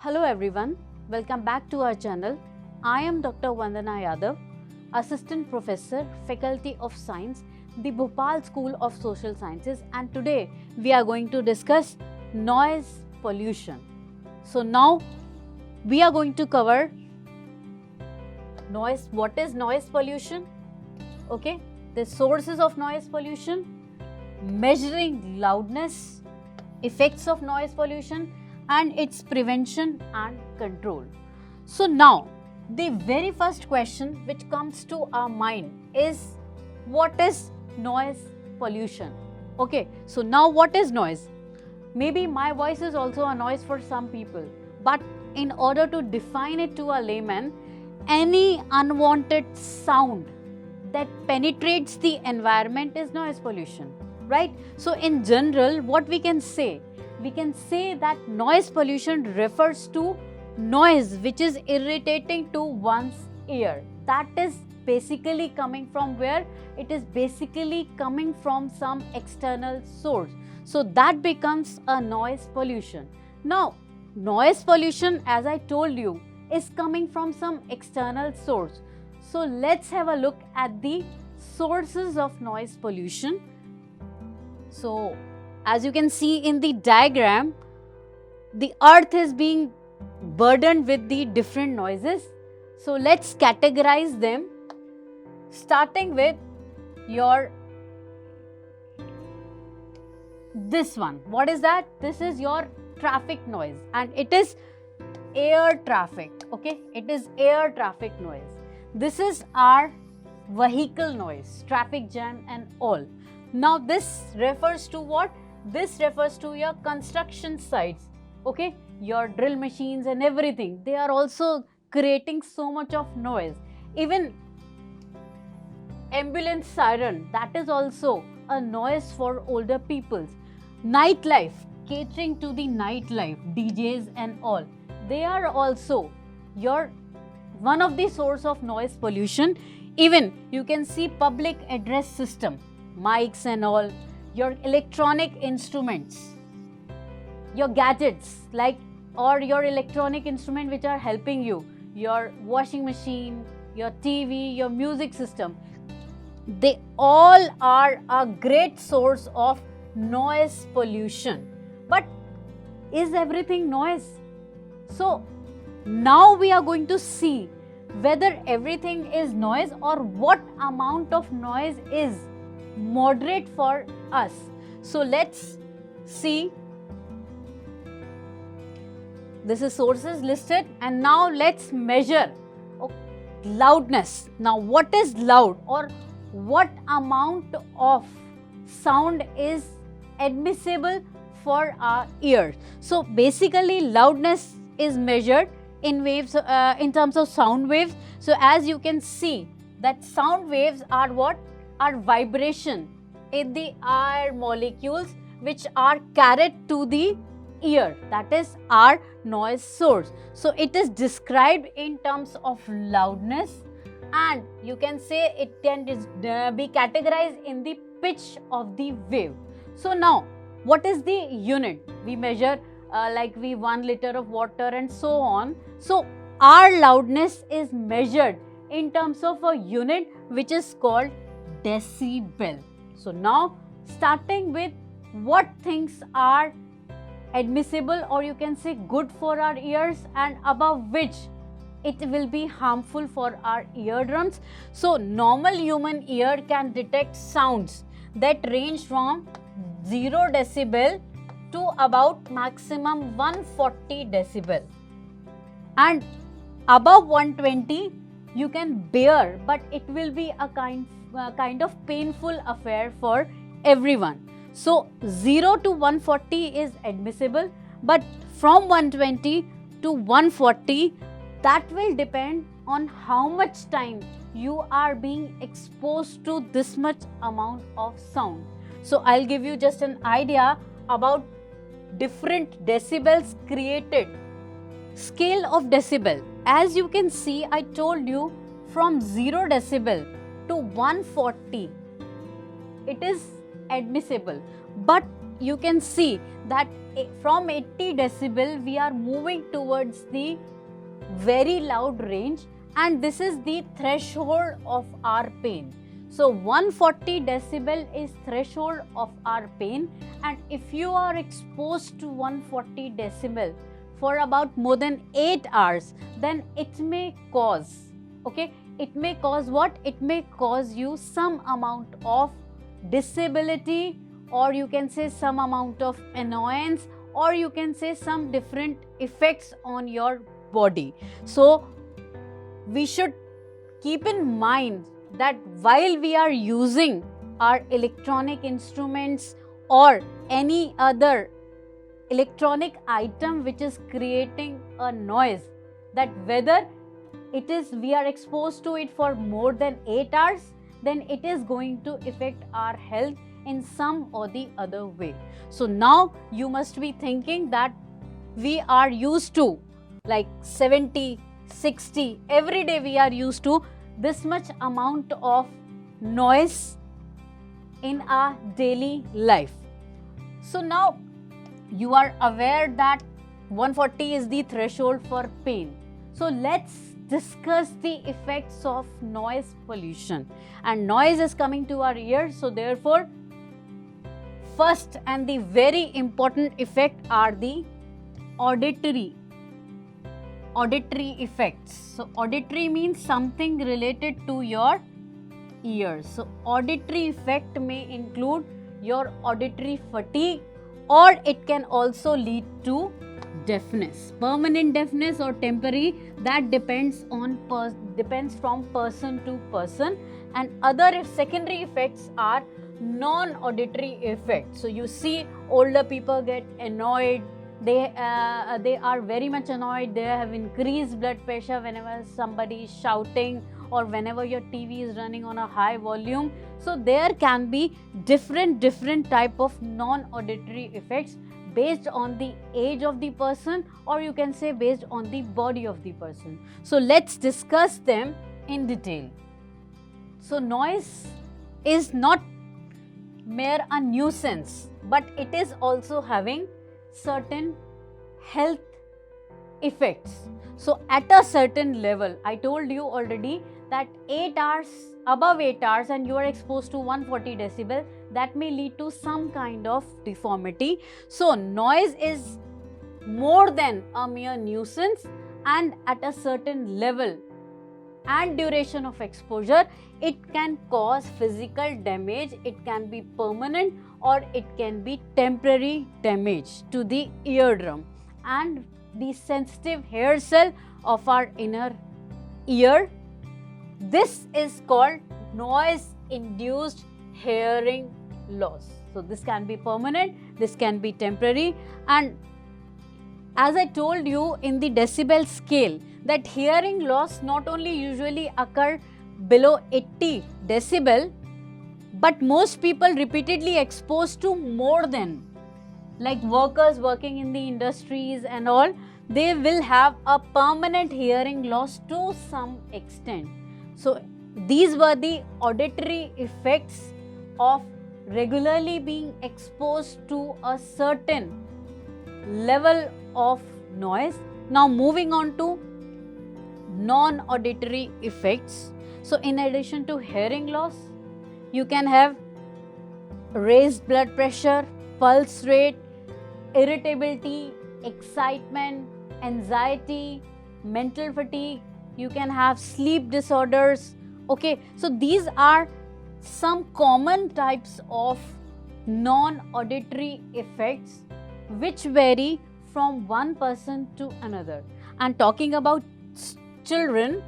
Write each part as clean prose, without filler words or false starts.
Hello everyone, welcome back to our channel. I am Dr. Vandana Yadav, Assistant Professor, Faculty of Science, the Bhopal School of Social Sciences, and today we are going to discuss noise pollution. So now we are going to cover noise. What is noise pollution? Okay, the sources of noise pollution, measuring loudness, effects of noise pollution, and its prevention and control. So now the very first question which comes to our mind is, what is noise pollution? Okay, so now what is noise? Maybe my voice is also a noise for some people, but in order to define it to a layman, any unwanted sound that penetrates the environment is noise pollution, right? So in general, what we can say that noise pollution refers to noise which is irritating to one's ear. That is basically coming from where? It is basically coming from some external source. So that becomes a noise pollution. Now, noise pollution, as I told you, is coming from some external source. So let's have a look at the sources of noise pollution. So as you can see in the diagram, the earth is being burdened with the different noises. So let's categorize them, starting with this one. What is that? This is your traffic noise, and it is air traffic. Okay, it is air traffic noise. This is our vehicle noise, traffic jam and all. Now this refers to what? This refers to your construction sites, okay? Your drill machines and everything. They are also creating so much of noise. Even ambulance siren, that is also a noise for older peoples. Nightlife, catering to the nightlife, DJs and all. They are also one of the source of noise pollution. Even you can see public address system, mics and all, your electronic instruments, your gadgets or your electronic instrument which are helping you, your washing machine, your TV, your music system, they all are a great source of noise pollution. But is everything noise? So now we are going to see whether everything is noise or what amount of noise is moderate for us. So let's see. This is sources listed, and now let's measure loudness. Now what is loud, or what amount of sound is admissible for our ears? So basically loudness is measured in waves, in terms of sound waves. So as you can see that sound waves are what? Are vibration in the air molecules which are carried to the ear. That is our noise source. So it is described in terms of loudness, and you can say it can be categorized in the pitch of the wave. So now what is the unit? We measure like 1 liter of water and so on. So our loudness is measured in terms of a unit which is called decibel. So now starting with what things are admissible, or you can say good for our ears, and above which it will be harmful for our eardrums. So normal human ear can detect sounds that range from 0 decibel to about maximum 140 decibel, and above 120 you can bear, but it will be a kind of painful affair for everyone. So 0 to 140 is admissible, but from 120 to 140, that will depend on how much time you are being exposed to this much amount of sound. So I'll give you just an idea about different decibels created. Scale of decibel. As you can see, I told you from 0 decibel to 140, it is admissible. But you can see that from 80 decibel we are moving towards the very loud range, and this is the threshold of our pain. So 140 decibel is threshold of our pain, and if you are exposed to 140 decibel for about more than 8 hours, then it may cause, okay, it may cause what? It may cause you some amount of disability, or you can say some amount of annoyance, or you can say some different effects on your body. So we should keep in mind that while we are using our electronic instruments or any other electronic item which is creating a noise, that whether it is we are exposed to it for more than 8 hours, then it is going to affect our health in some or the other way. So now you must be thinking that we are used to like 70, 60, every day we are used to this much amount of noise in our daily life. So now you are aware that 140 is the threshold for pain. So let's discuss the effects of noise pollution. And noise is coming to our ears, so therefore first and the very important effect are the auditory effects. So auditory means something related to your ears. So auditory effect may include your auditory fatigue, or it can also lead to deafness, permanent deafness or temporary, that depends from person to person. And other secondary effects are non-auditory effects. So you see older people get annoyed, they are very much annoyed, they have increased blood pressure whenever somebody is shouting or whenever your TV is running on a high volume. So there can be different type of non-auditory effects based on the age of the person, or you can say based on the body of the person. So let's discuss them in detail. So noise is not mere a nuisance, but it is also having certain health effects. So at a certain level, I told you already that 8 hours, above 8 hours and you are exposed to 140 decibel, that may lead to some kind of deformity. So noise is more than a mere nuisance, and at a certain level and duration of exposure, it can cause physical damage. It can be permanent or it can be temporary damage to the eardrum and the sensitive hair cell of our inner ear. This is called noise induced hearing loss. So this can be permanent, this can be temporary, and as I told you in the decibel scale, that hearing loss not only usually occur below 80 decibel, but most people repeatedly exposed to more than, like workers working in the industries and all, they will have a permanent hearing loss to some extent. So these were the auditory effects of regularly being exposed to a certain level of noise. Now moving on to non-auditory effects. So in addition to hearing loss, you can have raised blood pressure, pulse rate, irritability, excitement, anxiety, mental fatigue. You can have sleep disorders. Okay, so these are some common types of non-auditory effects which vary from one person to another. And talking about children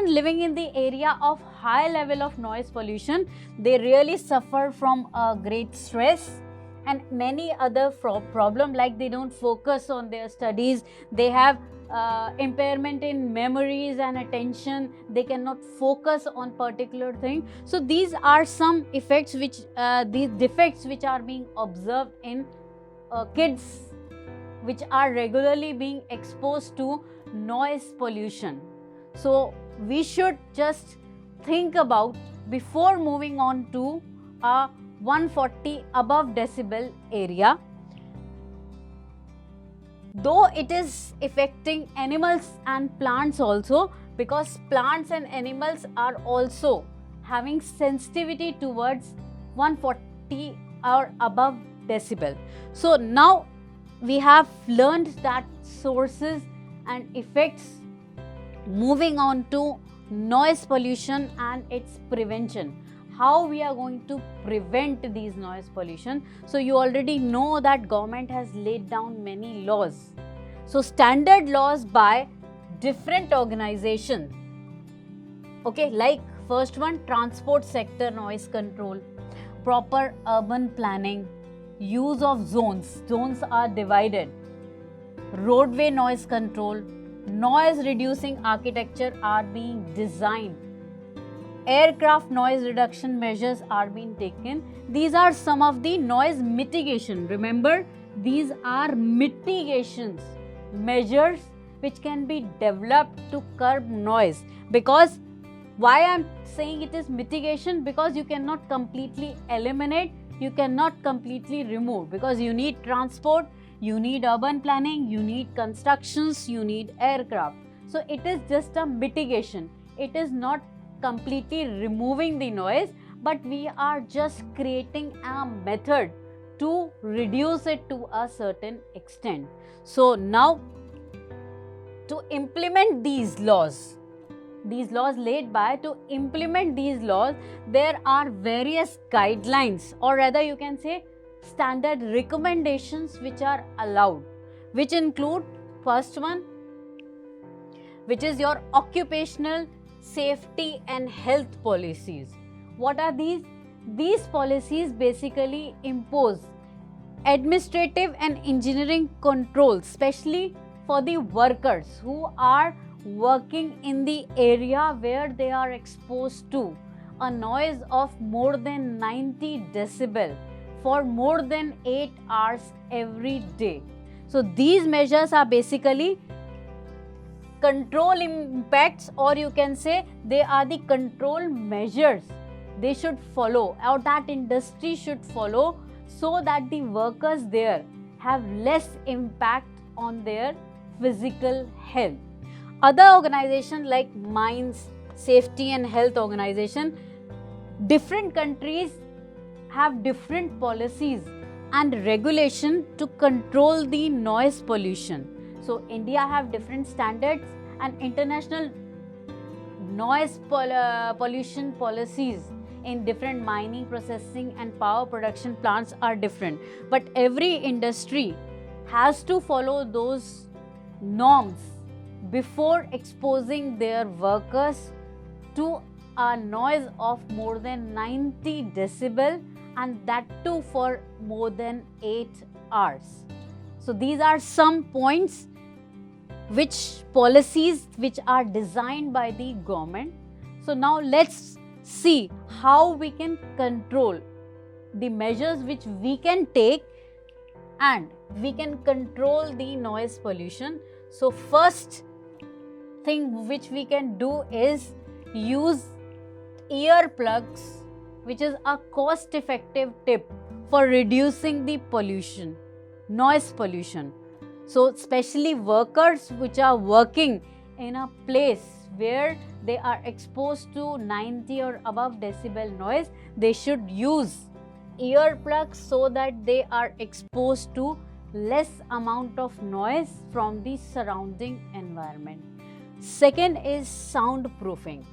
living in the area of high level of noise pollution, they really suffer from a great stress and many other problem, like they don't focus on their studies, they have impairment in memories and attention, they cannot focus on particular thing. So these are some effects which these defects which are being observed in kids which are regularly being exposed to noise pollution. So we should just think about, before moving on to a 140 above decibel area. Though it is affecting animals and plants also, because plants and animals are also having sensitivity towards 140 or above decibel. So now we have learned that sources and effects. Moving on to noise pollution and its prevention. How we are going to prevent these noise pollution. So you already know that government has laid down many laws. So standard laws by different organizations. Okay, like first one, transport sector noise control, proper urban planning, use of zones. Zones are divided. Roadway noise control, noise reducing architecture are being designed. Aircraft noise reduction measures are being taken. These are some of the noise mitigation. Remember, these are mitigations, measures which can be developed to curb noise. Because why I am saying it is mitigation? Because you cannot completely eliminate, you cannot completely remove, because you need transport, you need urban planning, you need constructions, you need aircraft. So it is just a mitigation. It is not completely removing the noise, but we are just creating a method to reduce it to a certain extent. So now, to implement these laws laid by, to implement these laws, there are various guidelines, or rather you can say standard recommendations which are allowed, which include first one, which is your occupational safety and health policies. What are these? These policies basically impose administrative and engineering controls, especially for the workers who are working in the area where they are exposed to a noise of more than 90 decibel for more than 8 hours every day. So these measures are basically control impacts, or you can say they are the control measures they should follow, or that industry should follow, so that the workers there have less impact on their physical health. Other organizations like Mines Safety and Health Organization, different countries have different policies and regulation to control the noise pollution. So India have different standards, and international noise pollution policies in different mining, processing and power production plants are different. But every industry has to follow those norms before exposing their workers to a noise of more than 90 decibel, and that too for more than 8 hours. So these are some points, which policies which are designed by the government. So now let's see how we can control the measures which we can take, and we can control the noise pollution. So first thing which we can do is use earplugs, which is a cost-effective tip for reducing the pollution, noise pollution. So especially workers which are working in a place where they are exposed to 90 or above decibel noise, they should use earplugs so that they are exposed to less amount of noise from the surrounding environment. Second is soundproofing.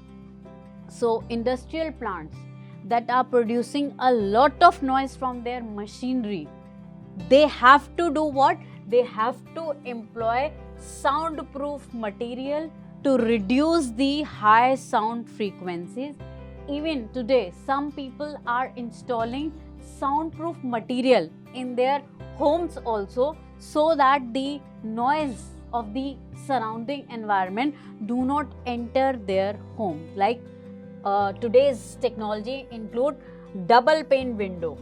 So industrial plants that are producing a lot of noise from their machinery, they have to do what? They have to employ soundproof material to reduce the high sound frequencies. Even today, some people are installing soundproof material in their homes also, so that the noise of the surrounding environment do not enter their home. Like today's technology include double pane window,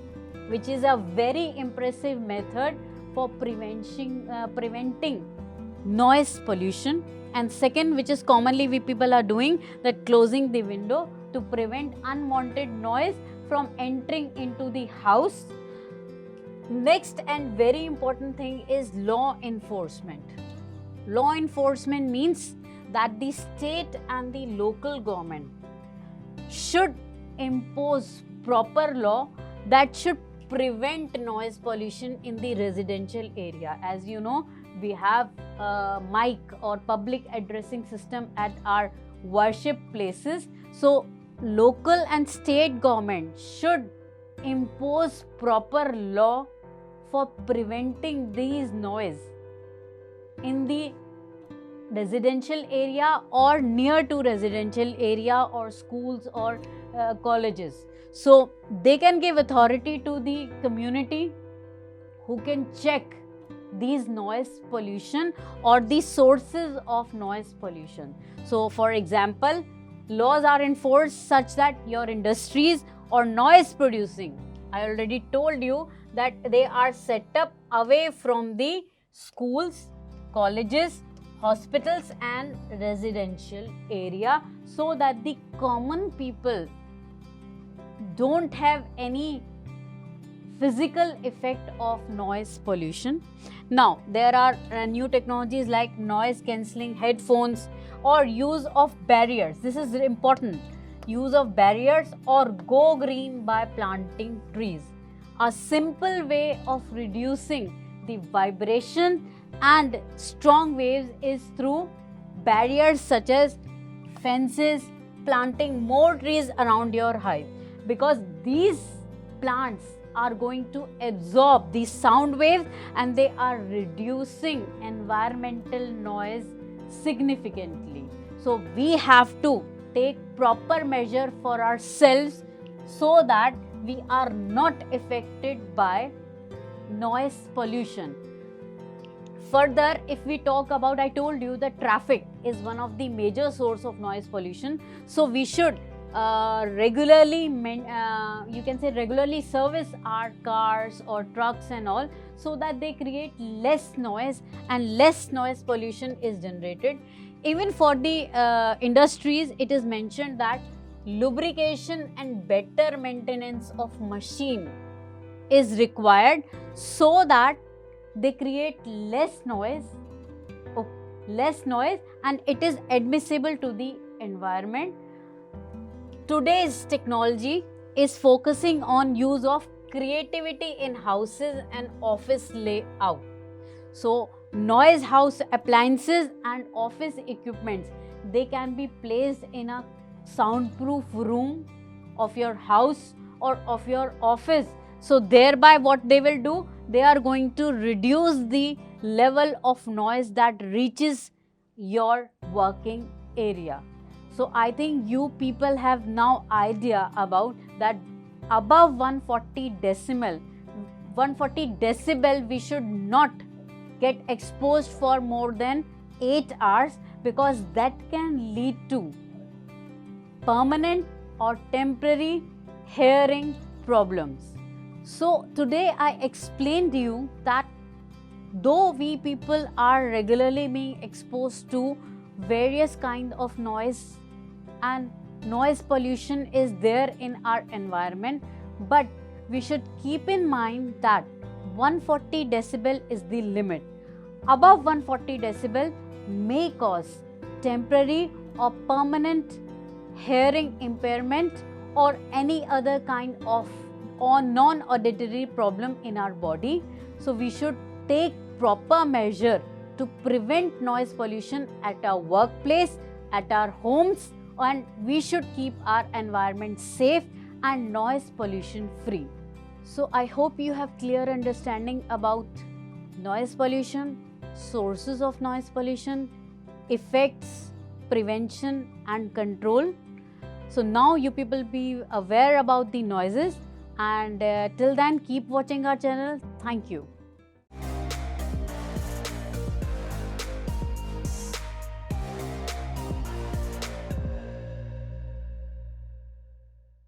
which is a very impressive method for preventing noise pollution. And second, which is commonly we people are doing, that closing the window to prevent unwanted noise from entering into the house. Next and very important thing is law enforcement. Law enforcement means that the state and the local government should impose proper law that should prevent noise pollution in the residential area. As you know, we have a mic or public addressing system at our worship places. So local and state government should impose proper law for preventing these noise in the residential area or near to residential area or schools or colleges. So they can give authority to the community who can check these noise pollution or the sources of noise pollution. So for example, laws are enforced such that your industries or noise producing, I already told you that they are set up away from the schools, colleges, hospitals and residential area, so that the common people don't have any physical effect of noise pollution. Now there are new technologies like noise cancelling headphones or use of barriers. This is important. Use of barriers or go green by planting trees. A simple way of reducing the vibration and strong waves is through barriers such as fences, planting more trees around your hive, because these plants are going to absorb these sound waves and they are reducing environmental noise significantly. So we have to take proper measure for ourselves so that we are not affected by noise pollution. Further, if we talk about, I told you that traffic is one of the major source of noise pollution. So we should regularly service our cars or trucks and all, so that they create less noise and less noise pollution is generated. Even for the industries, it is mentioned that lubrication and better maintenance of machine is required so that they create less noise and it is admissible to the environment. Today's technology is focusing on use of creativity in houses and office layout. So noise house appliances and office equipments, they can be placed in a soundproof room of your house or of your office. So thereby what they will do, they are going to reduce the level of noise that reaches your working area. So I think you people have now idea about that above 140 decibel we should not get exposed for more than 8 hours, because that can lead to permanent or temporary hearing problems. So today I explained to you that though we people are regularly being exposed to various kind of noise and noise pollution is there in our environment, but we should keep in mind that 140 decibel is the limit. Above 140 decibel may cause temporary or permanent hearing impairment or any other kind of or non-auditory problem in our body. So we should take proper measure to prevent noise pollution at our workplace, at our homes, and we should keep our environment safe and noise pollution free. So I hope you have clear understanding about noise pollution, sources of noise pollution, effects, prevention and control. So now you people be aware about the noises, and till then keep watching our channel. Thank you.